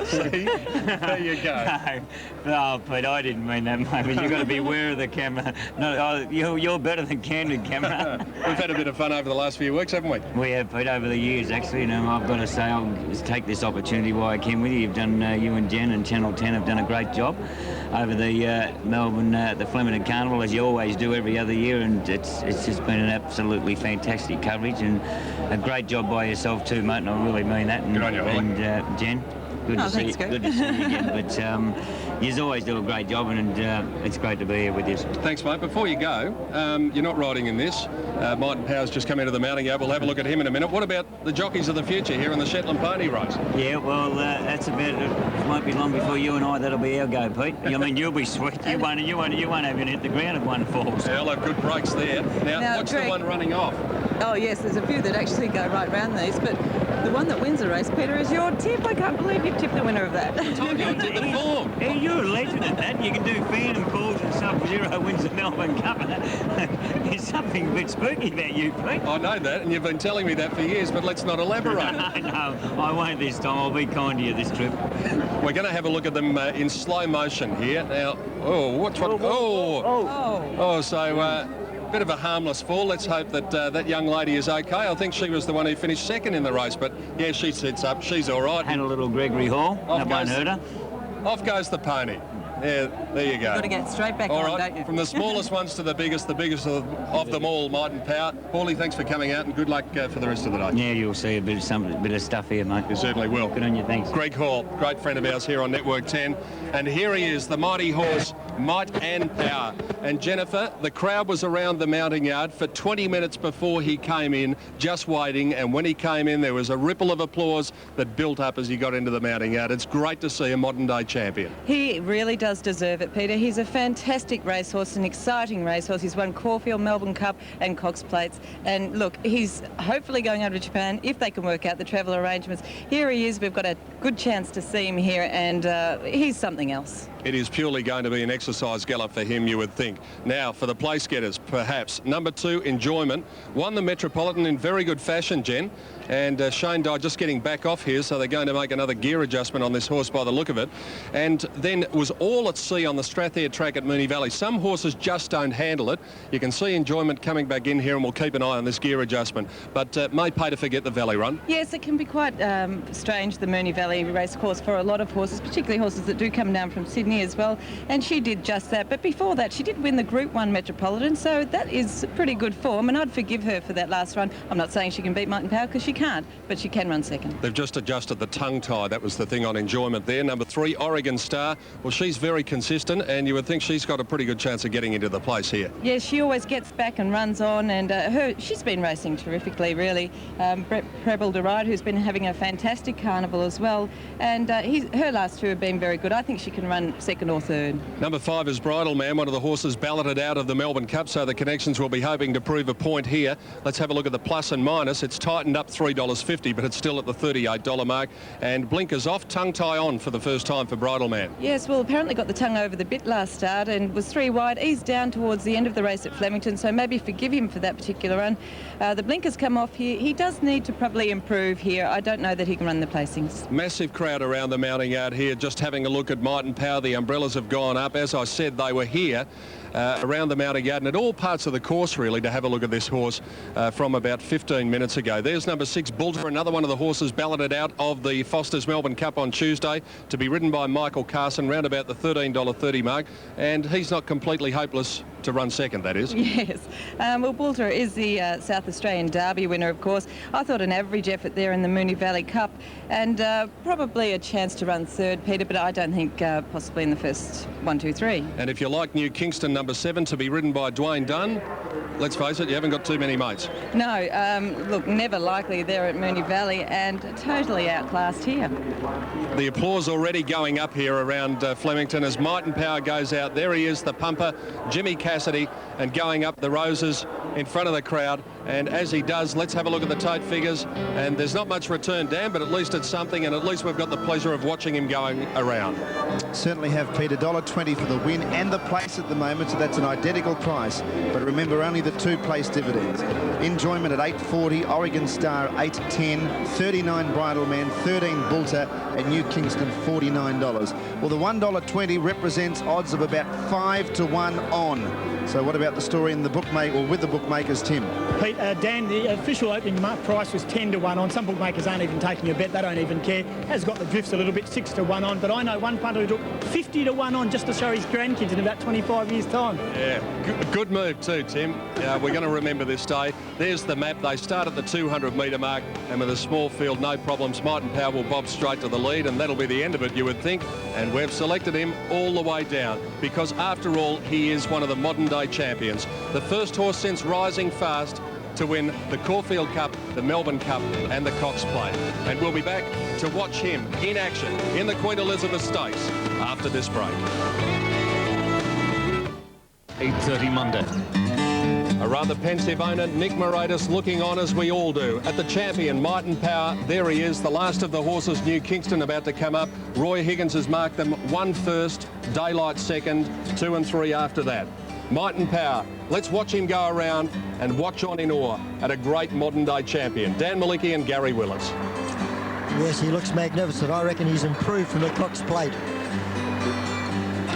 See? There you go. No, but I didn't mean that, mate. But you've got to be aware of the camera. No, you're better than candid camera. We've had a bit of fun over the last few weeks, haven't we? We have, Pete, over the years, actually. And I've got to say, I'll just take this opportunity while I can with you. You've done, you and Jen and Channel 10 have done a great job over the Melbourne, the Flemington Carnival, as you always do every other year. And it's just been an absolutely fantastic coverage and a great job by yourself too, mate. And I really mean that. And, good on you, Holly. And Jen. Good to see you again. But you always do a great job, and it's great to be here with you. Thanks, mate. Before you go, you're not riding in this. Martin Power's just come into the mounting yard. We'll have a look at him in a minute. What about the jockeys of the future here in the Shetland Pony Race? Yeah, well, that's about it. It won't be long before you and I, that'll be our go, Pete. I mean, you'll be sweet. You won't even hit the ground if one falls. Yeah, I'll have good breaks there. Now what's Greg, the one running off? Oh, yes, there's a few that actually go right round these, but the one that wins the race, Peter, is your tip. I can't believe you tipped the winner of that. I told you I did the form. Hey, you're a legend at that. You can do Phantom Calls and Sub-Zero wins the Melbourne Cup. There's something a bit spooky about you, Pete. I know that, and you've been telling me that for years, but let's not elaborate. No, I won't this time. I'll be kind to you this trip. We're going to have a look at them in slow motion here. Now, so bit of a harmless fall. Let's hope that that young lady is okay. I think she was the one who finished second in the race, but yeah, she sits up. She's all right. And a little Gregory Hall. That won't hurt her. Off goes the pony. Yeah, there you go. You've got to get straight back all on, right. don't you? From the smallest ones to the biggest of them all, Martin Power. Paulie, thanks for coming out, and good luck for the rest of the day. Yeah, you'll see a bit of stuff here, mate. You certainly will. Good on you, thanks. Greg Hall, great friend of ours here on Network 10. And here he is, the mighty horse, Might and Power. And Jennifer, the crowd was around the mounting yard for 20 minutes before he came in, just waiting. And when he came in, there was a ripple of applause that built up as he got into the mounting yard. It's great to see a modern-day champion. He really does deserve it, Peter. He's a fantastic racehorse, an exciting racehorse. He's won Caulfield, Melbourne Cup and Cox Plates. And look, he's hopefully going over to Japan if they can work out the travel arrangements. Here he is. We've got a good chance to see him here, and he's something else. It is purely going to be an exercise gallop for him, you would think. Now, for the place getters, perhaps. Number 2, Enjoyment. Won the Metropolitan in very good fashion, Jen. And Shane Dye just getting back off here, so they're going to make another gear adjustment on this horse by the look of it. And then it was all at sea on the Strathayr track at Moonee Valley. Some horses just don't handle it. You can see Enjoyment coming back in here, and we'll keep an eye on this gear adjustment. But may pay to forget the Valley Run. Yes, it can be quite strange, the Moonee Valley race course, for a lot of horses, particularly horses that do come down from Sydney as well. And she did just that. But before that, she did win the Group 1 Metropolitan, so that is pretty good form, and I'd forgive her for that last run. I'm not saying she can beat Might and Power, because she can't, but she can run second. They've just adjusted the tongue tie. That was the thing on Enjoyment there. Number 3, Oregon Star. Well, she's very consistent, and you would think she's got a pretty good chance of getting into the place here. Yeah, she always gets back and runs on, and she's been racing terrifically, really. Brett Preble to ride, who's been having a fantastic carnival as well, and her last 2 have been very good. I think she can run second or third. Number 5 is Bridal Man, one of the horses balloted out of the Melbourne Cup, so the Connections will be hoping to prove a point here. Let's have a look at the plus and minus. It's tightened up $3.50, but it's still at the $38 mark. And blinkers off, tongue tie on for the first time for Bridal Man. Yes, well, apparently got the tongue over the bit last start and was 3 wide. Eased down towards the end of the race at Flemington, so maybe forgive him for that particular run. The blinkers come off here. He does need to probably improve here. I don't know that he can run the placings. Massive crowd around the mounting yard here, just having a look at Might and Power. The umbrellas have gone up. As I said, they were here around the mounting yard and at all parts of the course, really, to have a look at this horse from about 15 minutes ago. There's number 6, Bulter, another one of the horses balloted out of the Foster's Melbourne Cup on Tuesday, to be ridden by Michael Carson, round about the $13.30 mark, and he's not completely hopeless to run second, that is. Yes. Well, Bulter is the South Australian Derby winner, of course. I thought an average effort there in the Moonee Valley Cup, and probably a chance to run third, Peter, but I don't think possibly in the first 1, 2, 3. And if you like New Kingston, number 7, to be ridden by Dwayne Dunn, let's face it, you haven't got too many mates. No, look, never likely there at Moonee Valley, and totally outclassed here. The applause already going up here around Flemington as Might and Power goes out. There he is, the pumper, Jimmy Cassidy, and going up the roses, in front of the crowd. And as he does, let's have a look at the tote figures. And there's not much return, Dan, but at least it's something, and at least we've got the pleasure of watching him going around. Certainly have, Peter. $1.20 for the win and the place at the moment, so that's an identical price. But remember, only the 2 place dividends. Enjoyment at $8.40, Oregon Star $8.10, 39 Bridal Man, 13 Bulter, and New Kingston $49. Well, the $1.20 represents odds of about 5 to 1 on. So what about the story in the bookmaker, or with the bookmakers, Tim? Pete, Dan, the official opening price was 10 to 1 on. Some bookmakers aren't even taking a bet. They don't even care. Has got the drifts a little bit, 6 to 1 on. But I know one punter who took 50 to 1 on just to show his grandkids in about 25 years' time. Yeah, good move too, Tim. We're going to remember this day. There's the map. They start at the 200-metre mark, and with a small field, no problems, Might and Power will bob straight to the lead, and that'll be the end of it, you would think. And we've selected him all the way down because, after all, he is one of the modern-day champions. The first horse since Rising Fast to win the Caulfield Cup, the Melbourne Cup and the Cox Plate. And we'll be back to watch him in action in the Queen Elizabeth Stakes after this break. 8:30 Monday. A rather pensive owner, Nick Moratis, looking on as we all do at the champion, Might and Power. There he is, the last of the horses. New Kingston about to come up. Roy Higgins has marked them 1 first, Daylight second, 2 and 3 after that. Might and Power. Let's watch him go around and watch on in awe at a great modern-day champion. Dan Malicki and Gary Willis. Yes, he looks magnificent. I reckon he's improved from the Cox Plate.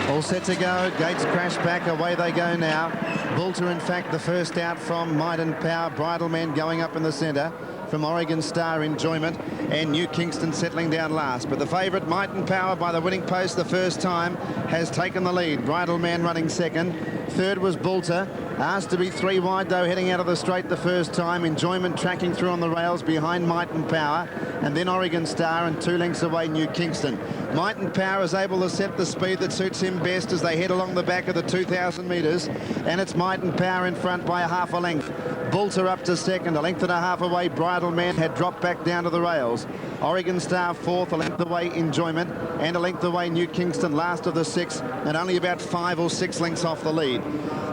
All set to go. Gates crash back. Away they go now. Bulter, in fact, the first out from Might and Power. Bridal Man going up in the centre from Oregon Star, Enjoyment, and New Kingston settling down last. But the favourite, Might and Power, by the winning post the first time, has taken the lead. Bridal Man running second. Third was Bulter. Asked to be 3 wide, though, heading out of the straight the first time. Enjoyment tracking through on the rails behind Might and Power. And then Oregon Star, and 2 lengths away, New Kingston. Might and Power is able to set the speed that suits him best as they head along the back of the 2,000 metres. And it's Might and Power in front by 1/2 a length. Bulter up to second, 1.5 lengths away. Bridal Man had dropped back down to the rails. Oregon Star fourth, 1 length away, Enjoyment, and 1 length away, New Kingston, last of the 6, and only about 5 or 6 lengths off the lead.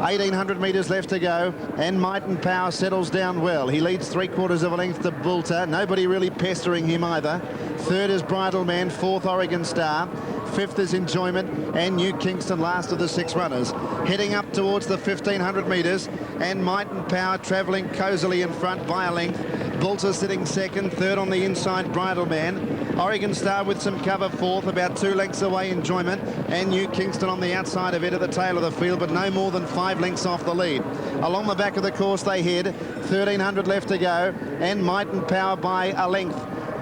1,800 metres left to go, and Might and Power settles down well. He leads 3/4 of a length to Bulter. Nobody really pestering him either. Third is Bridal Man, fourth Oregon Star. Fifth is Enjoyment, and New Kingston last of the 6 runners. Heading up towards the 1,500 metres, and Might and Power travelling cosily in front by a length. Bulter sitting second, third on the inside, Bridal Man. Oregon Star with some cover fourth, about 2 lengths away, Enjoyment, and New Kingston on the outside of it at the tail of the field, but no more than 5 lengths off the lead. Along the back of the course they head, 1,300 left to go, and Might and Power by a length.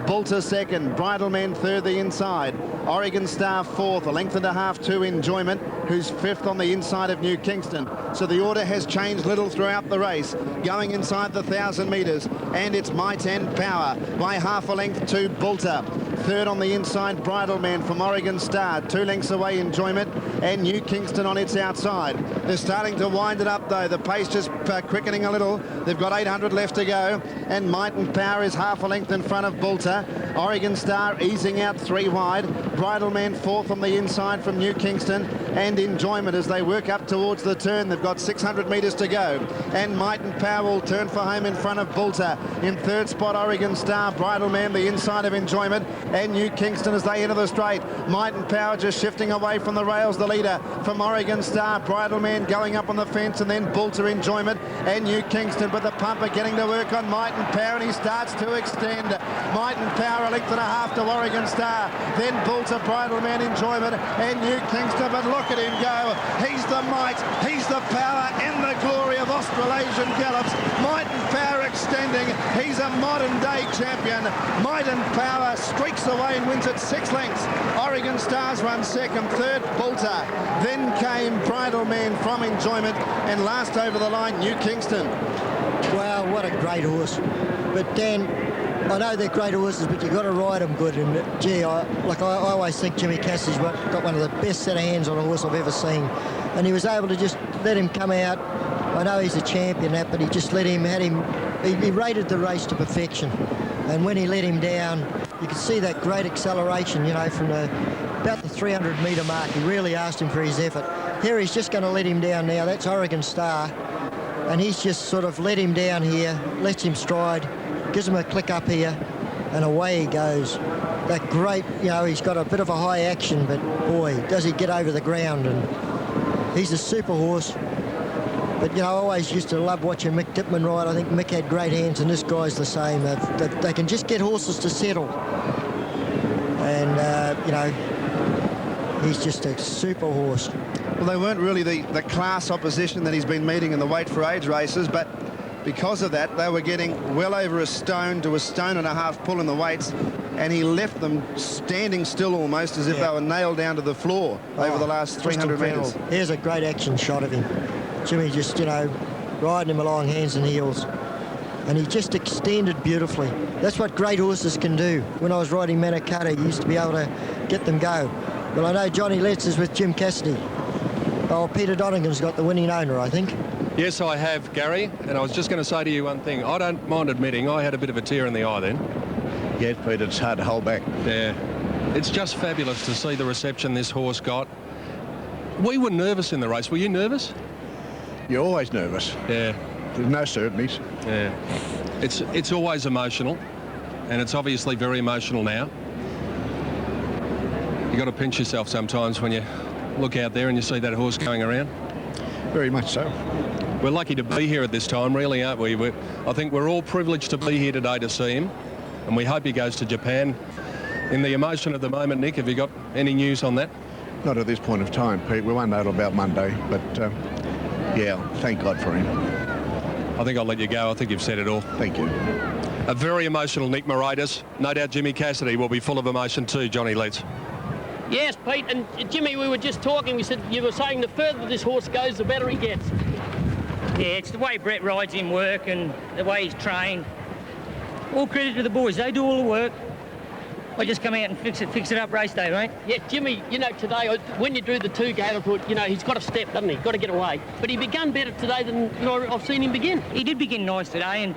Bulter second, Bridal Man third the inside. Oregon Star fourth, 1.5 lengths to Enjoyment, who's fifth on the inside of New Kingston. So the order has changed little throughout the race. Going inside the 1,000 metres, and it's Might and Power by 1/2 length to Bulter. Third on the inside, Bridal Man from Oregon Star, 2 lengths away, Enjoyment, and New Kingston on its outside. They're starting to wind it up though, the pace just quickening a little. They've got 800 left to go, and Might and Power is 1/2 length in front of Bulter. Oregon Star easing out 3 wide. Bridal Man fourth on the inside from New Kingston, and Enjoyment as they work up towards the turn. They've got 600 metres to go, and Might and Power will turn for home in front of Bulter. In third spot, Oregon Star, Bridal Man the inside of Enjoyment, and New Kingston as they enter the straight. Might and Power just shifting away from the rails, the leader from Oregon Star. Bridal Man going up on the fence, and then Bulter, Enjoyment, and New Kingston, but the pumper getting to work on Might and Power, and he starts to extend. Might and Power 1.5 lengths to Oregon Star, then Bulter, Bridal Man, Enjoyment, and New Kingston, but look at him go. He's the might, he's the power, and the glory of Australasian gallops. Might and Power extending. He's a modern day champion. Might and Power streaks away and wins at 6 lengths. Oregon Stars run second, third Bulter. Then came Bridal Man from Enjoyment, and last over the line, New Kingston. Wow, what a great horse. But Dan, I know they're great horses, but you've got to ride them good. And gee, I always think Jimmy Cassidy's got one of the best set of hands on a horse I've ever seen. And he was able to just let him come out. I know he's a champion, but he just let him, he rated the race to perfection. And when he let him down, you could see that great acceleration, you know, from about the 300 metre mark. He really asked him for his effort. Here he's just going to let him down now. That's Oregon Star. and he's just sort of let him down here, lets him stride, gives him a click up here, and away he goes. That great, he's got a bit of a high action, but boy, does he get over the ground. And he's a super horse. But, I always used to love watching Mick Dittman ride. I think Mick had great hands, and this guy's the same. They can just get horses to settle. And, he's just a super horse. Well, they weren't really the class opposition that he's been meeting in the weight for age races, but because of that, they were getting well over a stone to a stone and a half pull in the weights, and he left them standing still almost as if they were nailed down to the floor over the last 300 metres. Here's a great action shot of him. Jimmy just, riding him along hands and heels. And he just extended beautifully. That's what great horses can do. When I was riding Manikato, he used to be able to get them go. Well, I know Johnny Letts is with Jim Cassidy. Oh, Peter Donegan's got the winning owner, I think. Yes, I have, Gary. And I was just going to say to you one thing. I don't mind admitting I had a bit of a tear in the eye then. Yes, Peter, it's hard to hold back. Yeah. It's just fabulous to see the reception this horse got. We were nervous in the race. Were you nervous? You're always nervous. Yeah. There's no certainties. Yeah. It's always emotional, and it's obviously very emotional now. You got to pinch yourself sometimes when you look out there and you see that horse going around. Very much so. We're lucky to be here at this time, really, aren't we? I think we're all privileged to be here today to see him, and we hope he goes to Japan. In the emotion of the moment, Nick, have you got any news on that? Not at this point of time, Pete. We won't know till about Monday, but yeah, thank God for him. I think I'll let you go. I think you've said it all. Thank you. A very emotional Nick Moratis. No doubt Jimmy Cassidy will be full of emotion too, Johnny Letts. Yes, Pete, and Jimmy, we were just talking. We said you were saying the further this horse goes, the better he gets. Yeah, it's the way Brett rides him work and the way he's trained. All credit to the boys. They do all the work. I just come out and fix it up race day, mate. Yeah, Jimmy, today, when you drew the 2 gate, I thought, he's got to step, doesn't he? Got to get away. But he began better today than I've seen him begin. He did begin nice today, and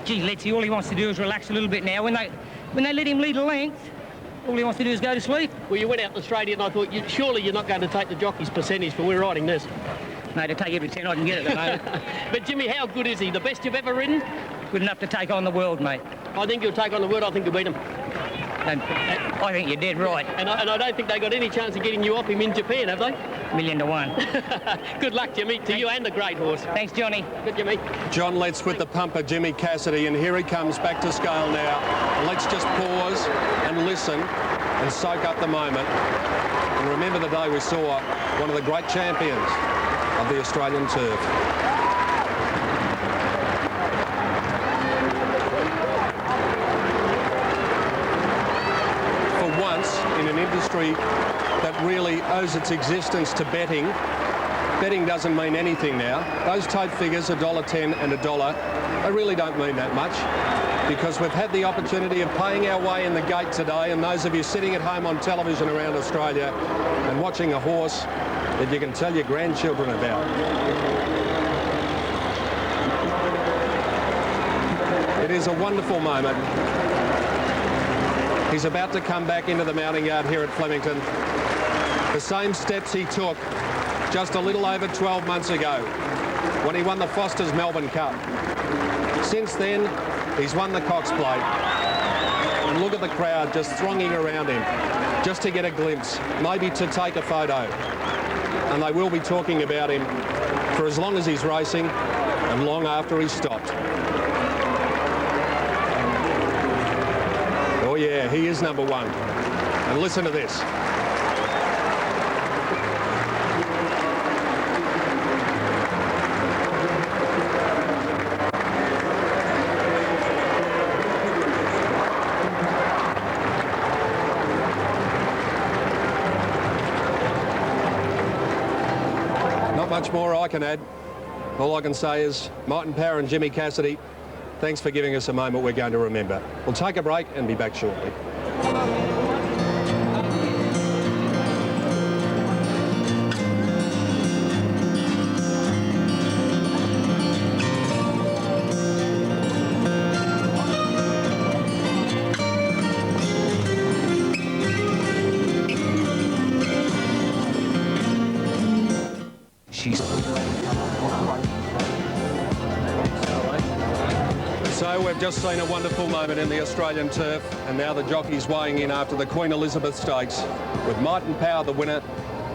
gee, Letsy, all he wants to do is relax a little bit now. When they let him lead a length, all he wants to do is go to sleep. Well, you went out the straight and I thought, surely you're not going to take the jockey's percentage, but we're riding this. Mate, I take every cent I can get at the moment. But Jimmy, how good is he? The best you've ever ridden? Good enough to take on the world, mate. I think you'll take on the world. I think you'll beat him. I think you're dead right. And I don't think they got any chance of getting you off him in Japan, have they? 1,000,000 to 1. Good luck, Jimmy, to you and the great horse. Thanks, Johnny. Good, Jimmy. John Letts with the pumper, Jimmy Cassidy, and here he comes back to scale now. Let's just pause and listen and soak up the moment. And remember the day we saw one of the great champions of the Australian turf. In an industry that really owes its existence to betting, betting doesn't mean anything now. Those tote figures, $1.10 and $1, they really don't mean that much, because we've had the opportunity of paying our way in the gate today, and those of you sitting at home on television around Australia and watching a horse that you can tell your grandchildren about. It is a wonderful moment. He's about to come back into the mounting yard here at Flemington. The same steps he took just a little over 12 months ago when he won the Foster's Melbourne Cup. Since then, he's won the Cox Plate. And look at the crowd just thronging around him, just to get a glimpse, maybe to take a photo. And they will be talking about him for as long as he's racing and long after he's stopped. Oh yeah, he is number 1. And listen to this. Not much more I can add. All I can say is Martin Power and Jimmy Cassidy, thanks for giving us a moment we're going to remember. We'll take a break and be back shortly. Well, we've just seen a wonderful moment in the Australian turf, and now the jockeys weighing in after the Queen Elizabeth Stakes with Might and Power the winner.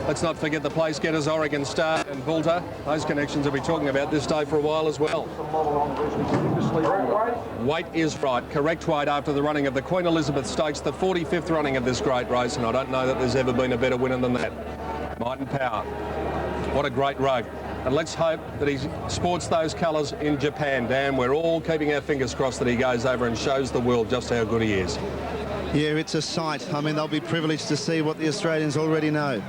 Let's not forget the place getters Oregon Star and Bulter. Those connections we'll be talking about this day for a while as well. Weight is right. Correct weight after the running of the Queen Elizabeth Stakes, the 45th running of this great race, and I don't know that there's ever been a better winner than that. Might and Power. What a great rogue. And let's hope that he sports those colours in Japan, Dan. We're all keeping our fingers crossed that he goes over and shows the world just how good he is. Yeah, it's a sight. I mean, they'll be privileged to see what the Australians already know.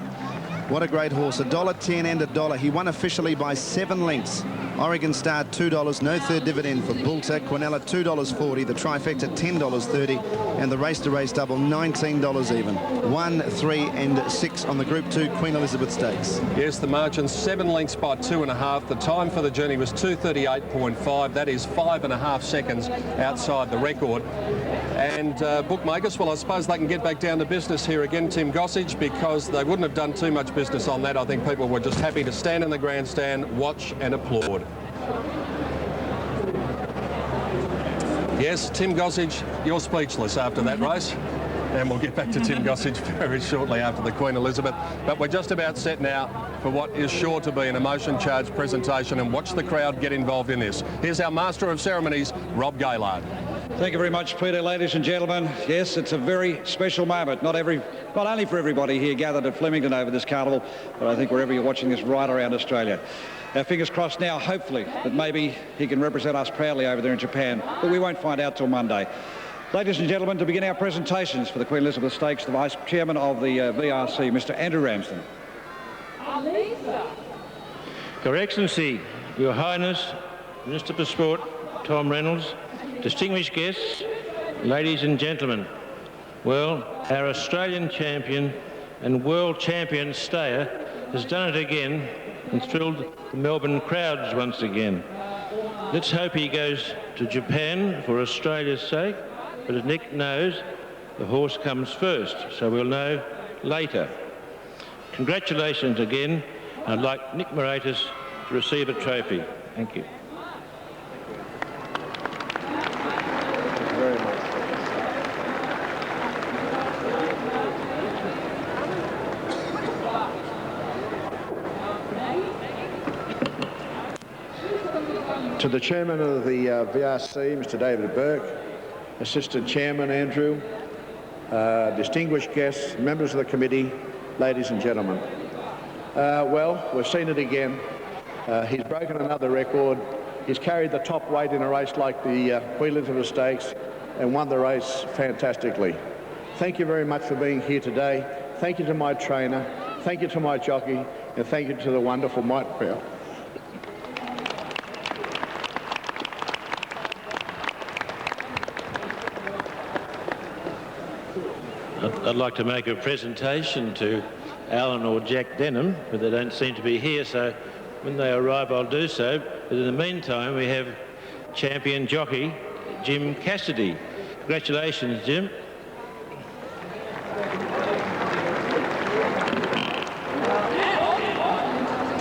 What a great horse. $1.10 and $1. He won officially by 7 lengths. Oregon Star $2, no third dividend for Bulter. Quinella $2.40, the trifecta $10.30, and the race-to-race double $19 even. 1, 3 and 6 on the Group 2 Queen Elizabeth Stakes. Yes, the margin 7 lengths by 2.5. The time for the journey was 2:38.5. That is 5.5 seconds outside the record. And bookmakers, well, I suppose they can get back down to business here again, Tim Gossage, because they wouldn't have done too much business on that. I think people were just happy to stand in the grandstand, watch and applaud. Yes, Tim Gossage, you're speechless after that race. And we'll get back to Tim Gossage very shortly after the Queen Elizabeth. But we're just about set now for what is sure to be an emotion-charged presentation, and watch the crowd get involved in this. Here's our Master of Ceremonies, Rob Gaylard. Thank you very much, Peter. Ladies and gentlemen, yes, it's a very special moment, not only for everybody here gathered at Flemington over this carnival, but I think wherever you're watching this right around Australia. Our fingers crossed now, hopefully, that maybe he can represent us proudly over there in Japan, but we won't find out till Monday. Ladies and gentlemen, to begin our presentations for the Queen Elizabeth Stakes, the Vice Chairman of the VRC, Mr. Andrew Ramsden. Your Excellency, Your Highness, Minister for Sport, Tom Reynolds, distinguished guests, ladies and gentlemen. Well, our Australian champion and world champion stayer has done it again and thrilled the Melbourne crowds once again. Let's hope he goes to Japan for Australia's sake, but as Nick knows, the horse comes first, so we'll know later. Congratulations again. I'd like Nick Moratis to receive a trophy. Thank you. To the Chairman of the VRC, Mr. David Burke, Assistant Chairman Andrew, distinguished guests, members of the committee, ladies and gentlemen. Well, we've seen it again. He's broken another record. He's carried the top weight in a race like the Queen Elizabeth Stakes and won the race fantastically. Thank you very much for being here today. Thank you to my trainer. Thank you to my jockey. And thank you to the wonderful Might and Power. I'd like to make a presentation to Alan or Jack Denham, but they don't seem to be here, so when they arrive I'll do so. But in the meantime we have champion jockey Jim Cassidy. Congratulations, Jim.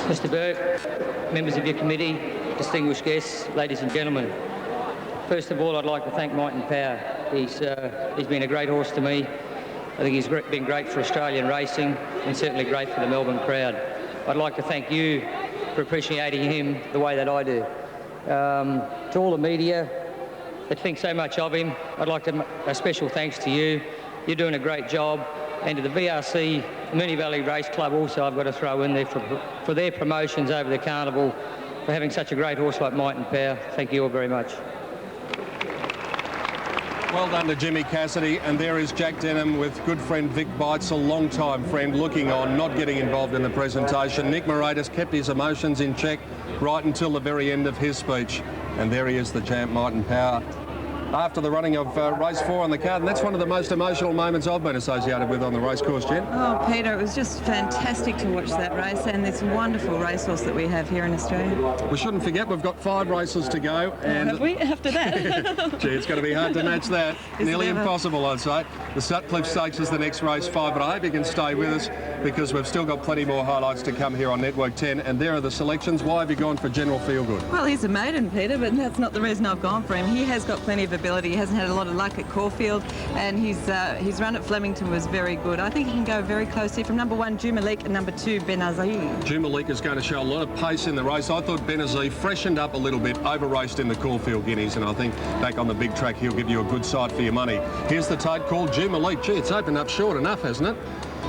Mr. Burke, members of your committee, distinguished guests, ladies and gentlemen. First of all, I'd like to thank Might and Power. He's been a great horse to me. I think he's been great for Australian racing and certainly great for the Melbourne crowd. I'd like to thank you for appreciating him the way that I do. To all the media that think so much of him, I'd like to make a special thanks to you. You're doing a great job. And to the VRC, Moonee Valley Race Club also, I've got to throw in there for their promotions over the carnival, for having such a great horse like Might and Power. Thank you all very much. Well done to Jimmy Cassidy, and there is Jack Denham with good friend Vic Beitzel, long-time friend, looking on, not getting involved in the presentation. Nick Moratis kept his emotions in check right until the very end of his speech. And there he is, the champ, Might and Power. after the running of race 4 on the card, and that's one of the most emotional moments I've been associated with on the racecourse, Jen. Oh, Peter, it was just fantastic to watch that race and this wonderful racehorse that we have here in Australia. We shouldn't forget we've got 5 races to go. And have we after that? Gee, it's going to be hard to match that. Nearly impossible, I'd say. The Sutcliffe Stakes is the next race 5, but I hope you can stay with us because we've still got plenty more highlights to come here on Network 10, and there are the selections. Why have you gone for General Feelgood? Well, he's a maiden, Peter, but that's not the reason I've gone for him. He has got plenty of ability. He hasn't had a lot of luck at Caulfield, and his run at Flemington was very good. I think he can go very closely from number 1, Jumalik, and number 2, Benazir. Jumalik is going to show a lot of pace in the race. I thought Benazir freshened up a little bit, over-raced in the Caulfield Guineas, and I think back on the big track he'll give you a good side for your money. Here's the tote called Jumalik. Gee, it's opened up short enough, hasn't it?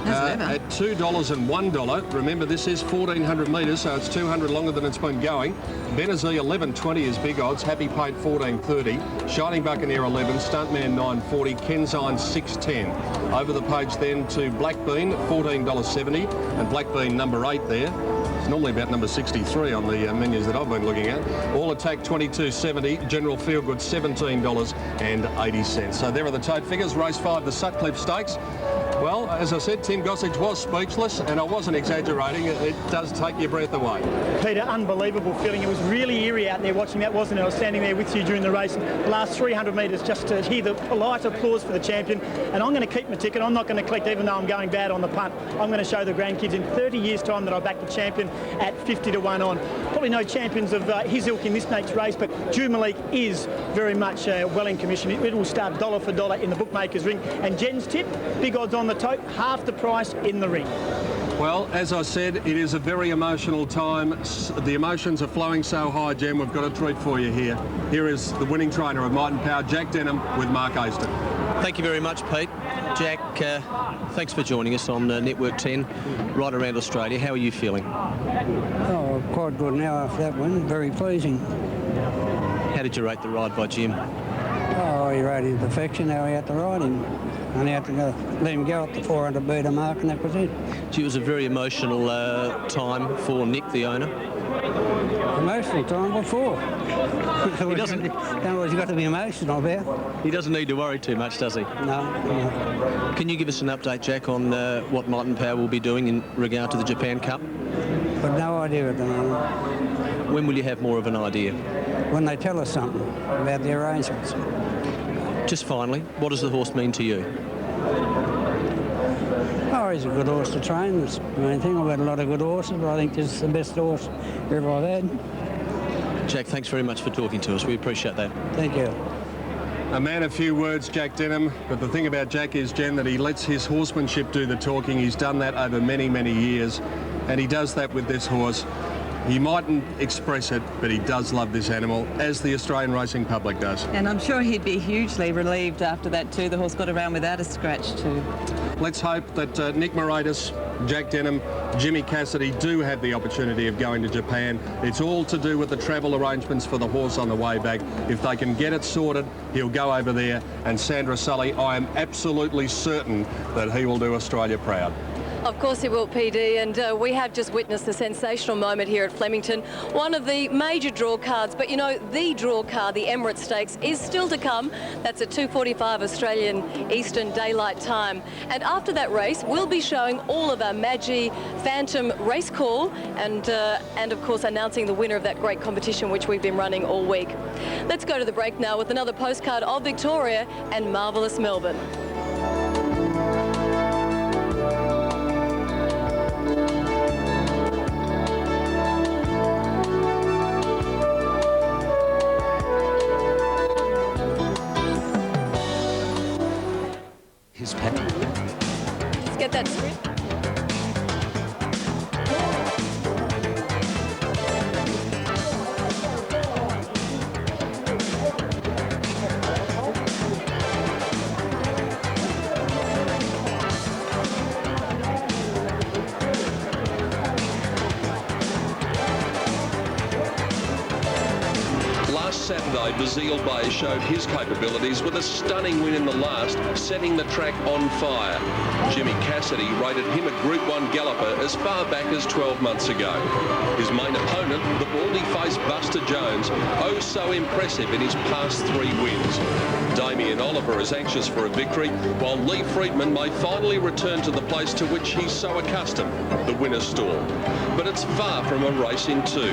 At $2 and $1. Remember, this is 1,400 metres, so it's 200 longer than it's been going. Benazir 11.20 is big odds. Happy Paint 14.30. Shining Buccaneer 11. Stuntman 9.40. Kenzine 6.10. Over the page then to Blackbean $14.70, and Blackbean number 8 there. It's normally about number 63 on the menus that I've been looking at. All Attack $22.70. General Feelgood $17.80. So there are the tote figures. Race 5, the Sutcliffe Stakes. Well, as I said, Tim Gossage was speechless, and I wasn't exaggerating. It does take your breath away. Peter, unbelievable feeling. It was really eerie out there watching that, wasn't it? I was standing there with you during the race, the last 300 metres, just to hear the polite applause for the champion. And I'm going to keep my ticket. I'm not going to collect, even though I'm going bad on the punt. I'm going to show the grandkids in 30 years' time that I backed the champion at 50 to 1 on. Probably no champions of his ilk in this next race, but Jumalik is very much well in commission. It will start dollar for dollar in the bookmaker's ring. And Jen's tip, big odds on the tote, half the price in the ring. Well, as I said, it is a very emotional time. The emotions are flowing so high, Jen. We've got a treat for you here. Here is the winning trainer of Might and Power, Jack Denham, with Mark Aston. Thank you very much, Pete. Jack, thanks for joining us on Network 10 right around Australia. How are you feeling? Oh, quite good now after that one. Very pleasing. How did you rate the ride by Jim? Oh, he rode in perfection. How he had to ride him. Only had to let him go up the 400 metre mark, and that was it. Gee, it was a very emotional time for Nick, the owner. Emotional time before. He doesn't. He's got to be emotional about. He doesn't need to worry too much, does he? No. Can you give us an update, Jack, on what Might and Power will be doing in regard to the Japan Cup? But no idea at the moment. When will you have more of an idea? When they tell us something about the arrangements. Just finally, what does the horse mean to you? Oh, he's a good horse to train. That's the main thing. I've had a lot of good horses, but I think this is the best horse ever I've had. Jack, thanks very much for talking to us. We appreciate that. Thank you. A man of few words, Jack Denham, but the thing about Jack is, Jen, that he lets his horsemanship do the talking. He's done that over many, many years, and he does that with this horse. He mightn't express it, but he does love this animal, as the Australian racing public does. And I'm sure he'd be hugely relieved after that too. The horse got around without a scratch too. Let's hope that Nick Moratis, Jack Denham, Jimmy Cassidy do have the opportunity of going to Japan. It's all to do with the travel arrangements for the horse on the way back. If they can get it sorted, he'll go over there. And Sandra Sully, I am absolutely certain that he will do Australia proud. Of course he will, PD, and we have just witnessed a sensational moment here at Flemington. One of the major draw cards, but you know, the draw card, the Emirates Stakes, is still to come. That's at 2:45 Australian Eastern Daylight Time. And after that race, we'll be showing all of our Magi Phantom race call and of course announcing the winner of that great competition which we've been running all week. Let's go to the break now with another postcard of Victoria and marvellous Melbourne. His pet. Let's get that script. Saturday, Bazile Bay showed his capabilities with a stunning win in the last, setting the track on fire. Jimmy Cassidy rated him a Group 1 galloper as far back as 12 months ago. His main opponent, the baldy-faced Buster Jones, oh so impressive in his past 3 wins. Damien Oliver is anxious for a victory, while Lee Friedman may finally return to the place to which he's so accustomed, the winner's stall. But it's far from a race in 2.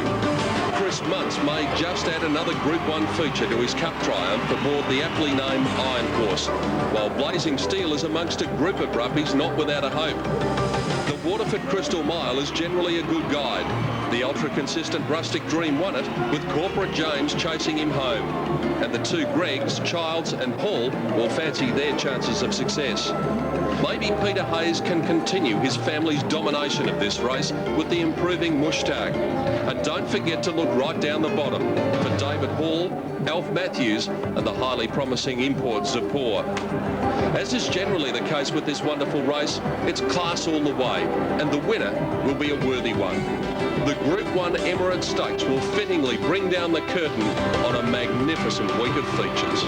Chris Muntz may just add another Group 1 feature to his Cup triumph aboard the aptly named Iron Horse, while Blazing Steel is amongst a group of ruppies not without a hope. The Waterford Crystal Mile is generally a good guide. The ultra-consistent Rustic Dream won it, with Corporate James chasing him home. And the 2 Gregs, Childs and Hall, will fancy their chances of success. Maybe Peter Hayes can continue his family's domination of this race with the improving Mushtaq. And don't forget to look right down the bottom for David Hall, Alf Matthews and the highly promising import Zapor. As is generally the case with this wonderful race, it's class all the way, and the winner will be a worthy one. The Group 1 Emirates Stakes will fittingly bring down the curtain on a magnificent week of features.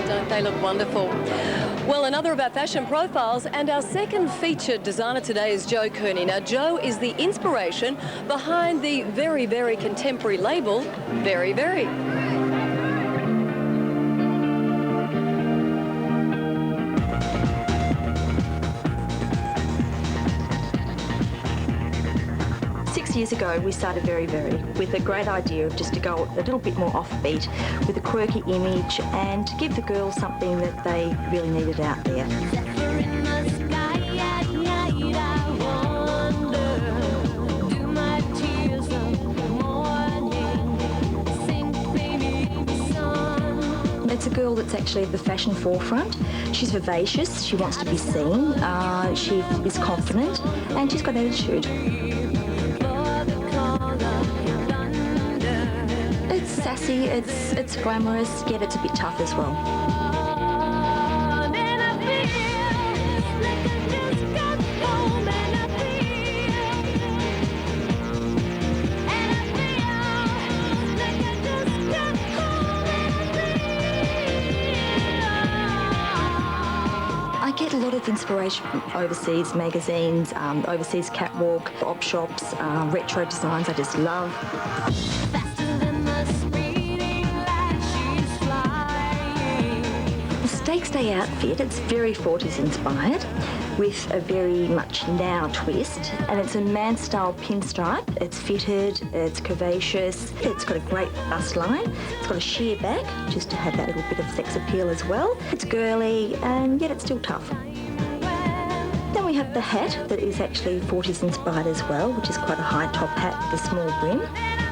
Don't they look wonderful? Well, another of our fashion profiles, and our second featured designer today is Joe Kearney. Now, Joe is the inspiration behind the very, very contemporary label, Very, Very. Years ago, we started Very, Very with a great idea of just to go a little bit more offbeat with a quirky image and to give the girls something that they really needed out there. It's a girl that's actually at the fashion forefront. She's vivacious, she wants to be seen, she is confident, and she's got attitude. It's sassy, it's glamorous, yet it's a bit tough as well. I get a lot of inspiration from overseas magazines, overseas catwalk, op shops, retro designs I just love. The Stakes Day outfit, it's very 40s inspired with a very much now twist, and it's a man-style pinstripe. It's fitted, it's curvaceous, it's got a great bust line, it's got a sheer back just to have that little bit of sex appeal as well. It's girly and yet it's still tough. Then we have the hat that is actually 40s inspired as well, which is quite a high top hat with a small brim,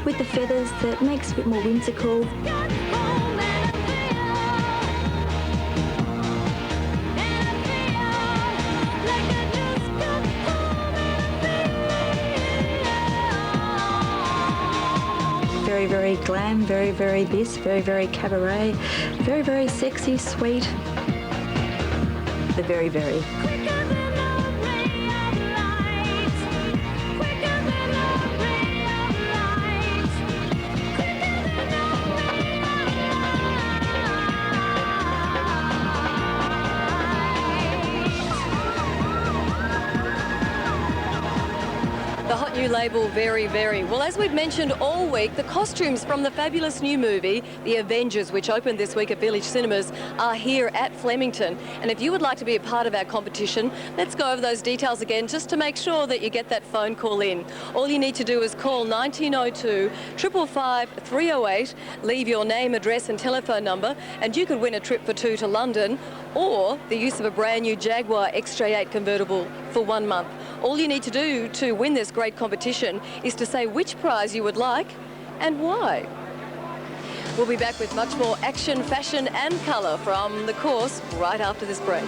with the feathers that makes it a bit more whimsical. Very, very glam, very, very this, very, very cabaret, very, very sexy, sweet. The Very, Very. The hot new label, Very, Very. Well, as we've mentioned all week, the costumes from the fabulous new movie, The Avengers, which opened this week at Village Cinemas, are here at Flemington. And if you would like to be a part of our competition, let's go over those details again just to make sure that you get that phone call in. All you need to do is call 1902 555 308, leave your name, address and telephone number, and you could win a trip for 2 to London, or the use of a brand new Jaguar XJ8 convertible for 1 month. All you need to do to win this great competition is to say which prize you would like and why. We'll be back with much more action, fashion and colour from the course right after this break.